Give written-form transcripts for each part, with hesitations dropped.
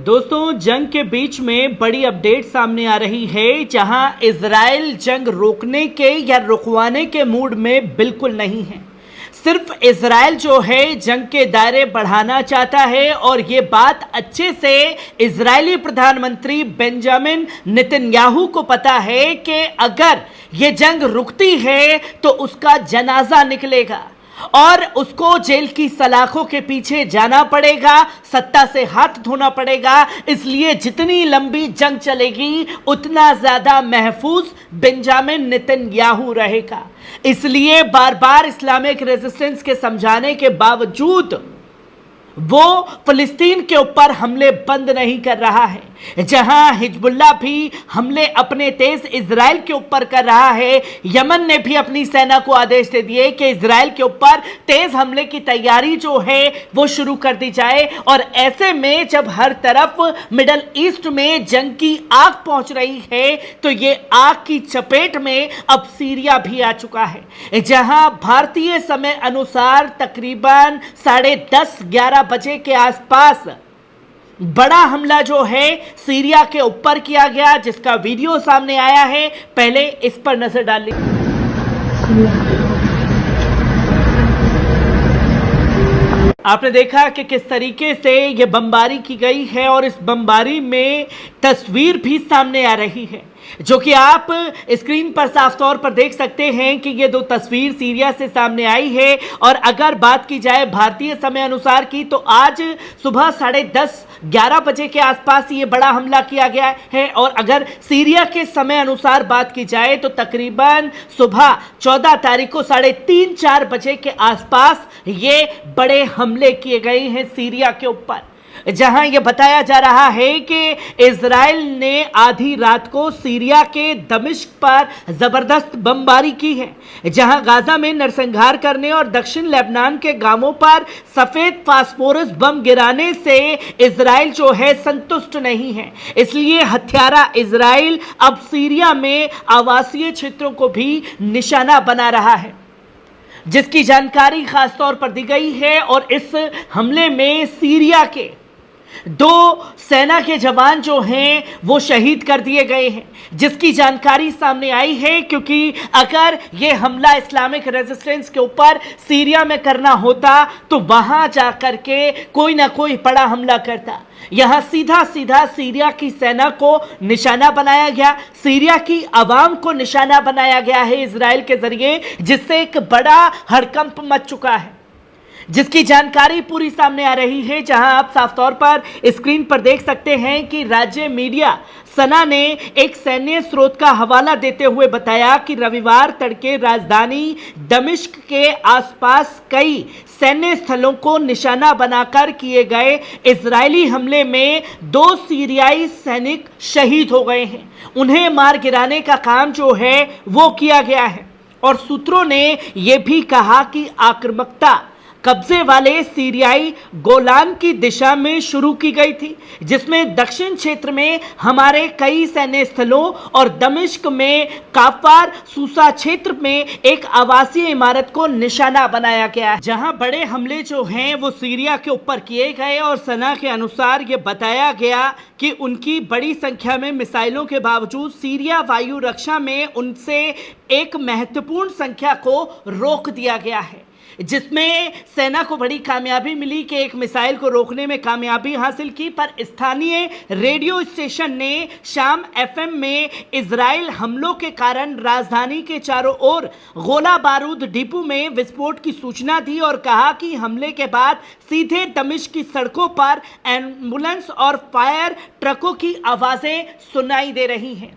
दोस्तों, जंग के बीच में बड़ी अपडेट सामने आ रही है, जहां इजराइल जंग रोकने के या रुकवाने के मूड में बिल्कुल नहीं है। सिर्फ इजराइल जो है जंग के दायरे बढ़ाना चाहता है और ये बात अच्छे से इजरायली प्रधानमंत्री बेंजामिन नेतन्याहू को पता है कि अगर ये जंग रुकती है तो उसका जनाजा निकलेगा और उसको जेल की सलाखों के पीछे जाना पड़ेगा, सत्ता से हाथ धोना पड़ेगा। इसलिए जितनी लंबी जंग चलेगी उतना ज्यादा महफूज बेंजामिन नेतन्याहू रहेगा। इसलिए बार बार इस्लामिक रेजिस्टेंस के समझाने के बावजूद वो फिलिस्तीन के ऊपर हमले बंद नहीं कर रहा है। जहां हिजबुल्लाह भी हमले अपने तेज इजराइल के ऊपर कर रहा है, यमन ने भी अपनी सेना को आदेश दे दिए कि इजराइल के ऊपर तेज हमले की तैयारी जो है वो शुरू कर दी जाए। और ऐसे में जब हर तरफ मिडल ईस्ट में जंग की आग पहुंच रही है तो ये आग की चपेट में अब सीरिया भी आ चुका है, जहां भारतीय समय अनुसार तकरीबन 10:30-11 बजे के आसपास बड़ा हमला जो है सीरिया के ऊपर किया गया, जिसका वीडियो सामने आया है। पहले इस पर नजर डाल लीजिए। आपने देखा कि किस तरीके से यह बमबारी की गई है और इस बमबारी में तस्वीर भी सामने आ रही है, जो कि आप स्क्रीन पर साफ तौर पर देख सकते हैं कि ये दो तस्वीर सीरिया से सामने आई है। और अगर बात की जाए भारतीय समय अनुसार की तो आज सुबह 10:30-11 बजे के आसपास ये बड़ा हमला किया गया है। और अगर सीरिया के समय अनुसार बात की जाए तो तकरीबन सुबह 14 तारीख को 3:30-4 बजे के आसपास ये बड़े हमले किए गए हैं सीरिया के ऊपर, जहां यह बताया जा रहा है कि इजराइल ने आधी रात को सीरिया के दमिश्क पर जबरदस्त बमबारी की है, जहां गाजा में नरसंहार करने और दक्षिण लेबनान के गांवों पर सफेद फास्फोरस बम गिराने से इजराइल जो है संतुष्ट नहीं है। इसलिए हत्यारा इजराइल अब सीरिया में आवासीय क्षेत्रों को भी निशाना बना रहा है, जिसकी जानकारी खास तौर पर दी गई है। और इस हमले में सीरिया के 2 सेना के जवान जो हैं वो शहीद कर दिए गए हैं, जिसकी जानकारी सामने आई है। क्योंकि अगर ये हमला इस्लामिक रेजिस्टेंस के ऊपर सीरिया में करना होता तो वहां जाकर के कोई ना कोई बड़ा हमला करता। यहां सीधा सीधा सीरिया की सेना को निशाना बनाया गया, सीरिया की आवाम को निशाना बनाया गया है इजराइल के जरिए, जिससे एक बड़ा हड़कंप मच चुका है, जिसकी जानकारी पूरी सामने आ रही है। जहां आप साफ तौर पर स्क्रीन पर देख सकते हैं कि राज्य मीडिया सना ने एक सैन्य स्रोत का हवाला देते हुए बताया कि रविवार तड़के राजधानी दमिश्क के आसपास कई सैन्य स्थलों को निशाना बनाकर किए गए इजरायली हमले में 2 सीरियाई सैनिक शहीद हो गए हैं। उन्हें मार गिराने का काम जो है वो किया गया है। और सूत्रों ने यह भी कहा कि आक्रामकता कब्जे वाले सीरियाई गोलान की दिशा में शुरू की गई थी, जिसमें दक्षिण क्षेत्र में हमारे कई सैन्य स्थलों और दमिश्क में काफार सूसा क्षेत्र में एक आवासीय इमारत को निशाना बनाया गया है, जहां बड़े हमले जो हैं वो सीरिया के ऊपर किए गए। और सेना के अनुसार ये बताया गया कि उनकी बड़ी संख्या में मिसाइलों के बावजूद सीरिया वायु रक्षा में उनसे एक महत्वपूर्ण संख्या को रोक दिया गया है, जिसमें सेना को बड़ी कामयाबी मिली कि एक मिसाइल को रोकने में कामयाबी हासिल की। पर स्थानीय रेडियो स्टेशन ने शाम एफएम में इजराइल हमलों के कारण राजधानी के चारों ओर गोला बारूद डिपो में विस्फोट की सूचना दी और कहा कि हमले के बाद सीधे दमिश्क की सड़कों पर एम्बुलेंस और फायर ट्रकों की आवाजें सुनाई दे रही हैं,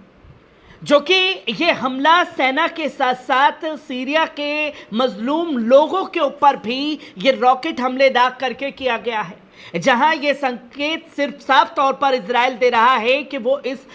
जो कि ये हमला सेना के साथ साथ सीरिया के मजलूम लोगों के ऊपर भी ये रॉकेट हमले दाग करके किया गया है। जहां ये संकेत सिर्फ साफ तौर पर इजराइल दे रहा है कि वो इस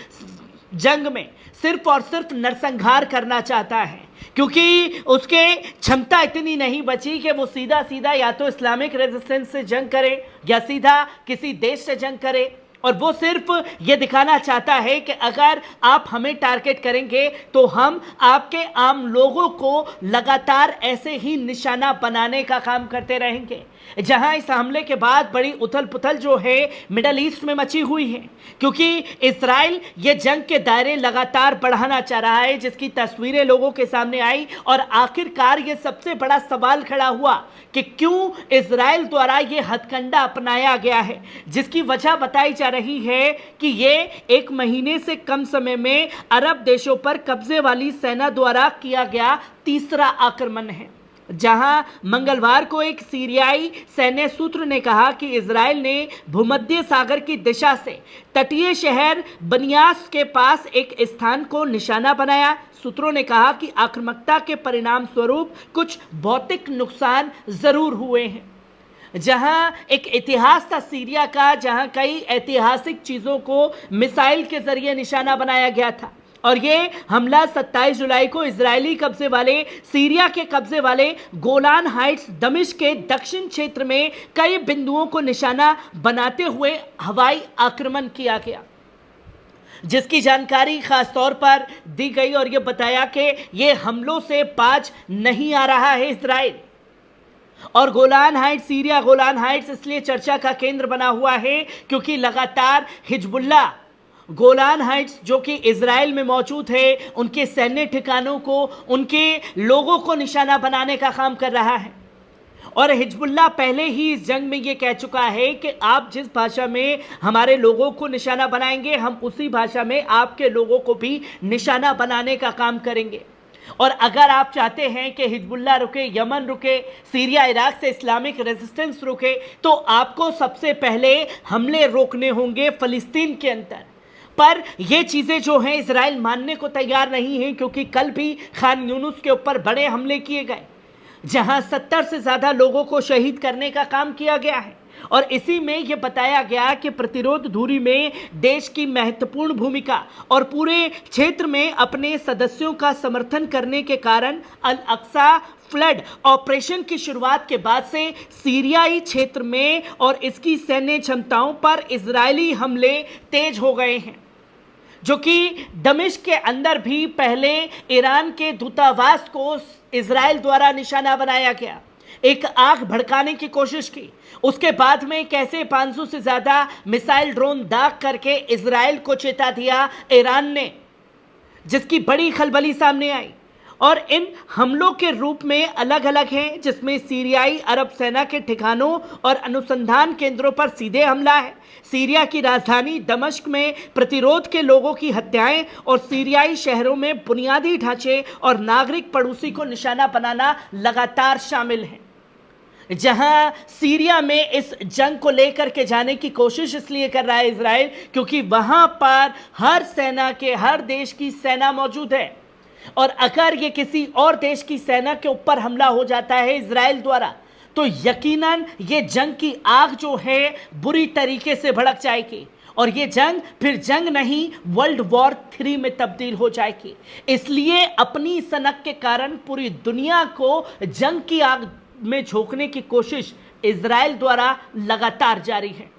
जंग में सिर्फ और सिर्फ नरसंहार करना चाहता है, क्योंकि उसके क्षमता इतनी नहीं बची कि वो सीधा सीधा या तो इस्लामिक रेजिस्टेंस से जंग करे या सीधा किसी देश से जंग करे। और वो सिर्फ ये दिखाना चाहता है कि अगर आप हमें टारगेट करेंगे तो हम आपके आम लोगों को लगातार ऐसे ही निशाना बनाने का काम करते रहेंगे। जहां इस हमले के बाद बड़ी उथल पुथल जो है मिडल ईस्ट में मची हुई है, क्योंकि इजराइल ये जंग के दायरे लगातार बढ़ाना चाह रहा है, जिसकी तस्वीरें लोगों के सामने आई और आखिरकार ये सबसे बड़ा सवाल खड़ा हुआ कि क्यों इजराइल द्वारा ये हथकंडा अपनाया गया है, जिसकी वजह बताई जा रही है कि ये 1 महीने से कम समय में अरब देशों पर कब्जे वाली सेना द्वारा किया गया तीसरा आक्रमण है। जहां मंगलवार को एक सीरियाई सैन्य सूत्र ने कहा कि इजराइल ने भूमध्य सागर की दिशा से तटीय शहर बनियास के पास एक स्थान को निशाना बनाया। सूत्रों ने कहा कि आक्रामकता के परिणाम स्वरूप कुछ भौतिक नुकसान जरूर हुए हैं। जहां एक इतिहास था सीरिया का, जहां कई ऐतिहासिक चीजों को मिसाइल के जरिए निशाना बनाया गया था, और ये हमला 27 जुलाई को इजरायली कब्जे वाले सीरिया के कब्जे वाले गोलान हाइट्स दमिश्क के दक्षिण क्षेत्र में कई बिंदुओं को निशाना बनाते हुए हवाई आक्रमण किया गया, जिसकी जानकारी खास तौर पर दी गई और ये बताया कि ये हमलों से बाज नहीं आ रहा है इजराइल। और Golan Heights, Syria Golan Heights इसलिए चर्चा का केंद्र बना हुआ है क्योंकि लगातार हिजबुल्ला गोलान हाइट्स जो कि इजराइल में मौजूद है, उनके सैन्य ठिकानों को, उनके लोगों को निशाना बनाने का काम कर रहा है। और हिजबुल्ला पहले ही इस जंग में ये कह चुका है कि आप जिस भाषा में हमारे लोगों को निशाना बनाएंगे, हम उसी भाषा में आपके लोगों को भी निशाना बनाने का काम करेंगे। और अगर आप चाहते हैं कि हिजबुल्ला रुके, यमन रुके, सीरिया इराक से इस्लामिक रेजिस्टेंस रुके, तो आपको सबसे पहले हमले रोकने होंगे फिलिस्तीन के अंदर। पर ये चीज़ें जो हैं इजराइल मानने को तैयार नहीं है, क्योंकि कल भी खान यूनुस के ऊपर बड़े हमले किए गए, जहां 70 से ज़्यादा लोगों को शहीद करने का काम किया गया है। और इसी में यह बताया गया कि प्रतिरोध दूरी में देश की महत्वपूर्ण भूमिका और पूरे क्षेत्र में अपने सदस्यों का समर्थन करने के कारण अल अक्सा फ्लड ऑपरेशन की शुरुआत के बाद से सीरियाई क्षेत्र में और इसकी सैन्य क्षमताओं पर इजरायली हमले तेज हो गए हैं, जो कि दमिश्क के अंदर भी पहले ईरान के दूतावास को इजराइल द्वारा निशाना बनाया गया, एक आग भड़काने की कोशिश की। उसके बाद में कैसे 500 से ज़्यादा मिसाइल ड्रोन दाग करके इजराइल को चेता दिया ईरान ने, जिसकी बड़ी खलबली सामने आई। और इन हमलों के रूप में अलग अलग हैं, जिसमें सीरियाई अरब सेना के ठिकानों और अनुसंधान केंद्रों पर सीधे हमला है, सीरिया की राजधानी दमिश्क में प्रतिरोध के लोगों की हत्याएं और सीरियाई शहरों में बुनियादी ढांचे और नागरिक पड़ोसी को निशाना बनाना लगातार शामिल है। जहां सीरिया में इस जंग को लेकर के जाने की कोशिश इसलिए कर रहा है इजराइल, क्योंकि वहां पर हर सेना के, हर देश की सेना मौजूद है, और अगर ये किसी और देश की सेना के ऊपर हमला हो जाता है इजराइल द्वारा, तो यकीनन ये जंग की आग जो है बुरी तरीके से भड़क जाएगी, और ये जंग फिर जंग नहीं वर्ल्ड वॉर 3 में तब्दील हो जाएगी। इसलिए अपनी सनक के कारण पूरी दुनिया को जंग की आग में झोंकने की कोशिश इजराइल द्वारा लगातार जारी है।